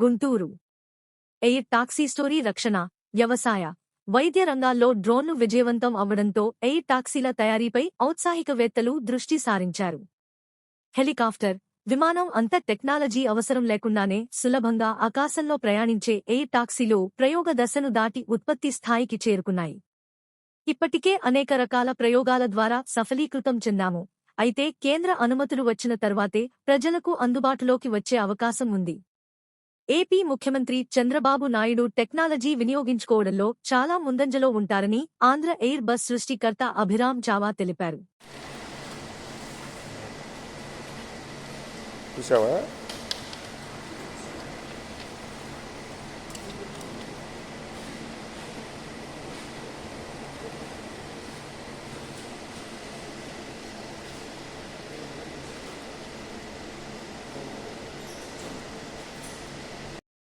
Guntur. Air taxi story రక్షణ, వ్యవసాయ, వైద్య రంగాల్లో డ్రోన్లు విజయవంతం అవ్వడంతో ఎయిర్ టాక్సీల తయారీపై ఔత్సాహికవేత్తలు దృష్టి సారించారు. హెలికాప్టర్, విమానం అంత టెక్నాలజీ అవసరం లేకుండానే సులభంగా ఆకాశంలో ప్రయాణించే ఎయిర్ టాక్సీలు ప్రయోగ దశను దాటి ఉత్పత్తి స్థాయికి చేరుకున్నాయి. ఇప్పటికే అనేక రకాల ప్రయోగాల ద్వారా సఫలీకృతం చెందాము. అయితే కేంద్ర అనుమతులు వచ్చిన తర్వాతే ప్రజలకు అందుబాటులోకి వచ్చే అవకాశం ఉంది. ఏపీ ముఖ్యమంత్రి చంద్రబాబు నాయుడు టెక్నాలజీ వినియోగించుకోవడంలో చాలా ముందంజలో ఉంటారని ఆంధ్ర ఎయిర్ బస్ సృష్టికర్త అభిరామ్ చావా తెలిపారు. చూసావా?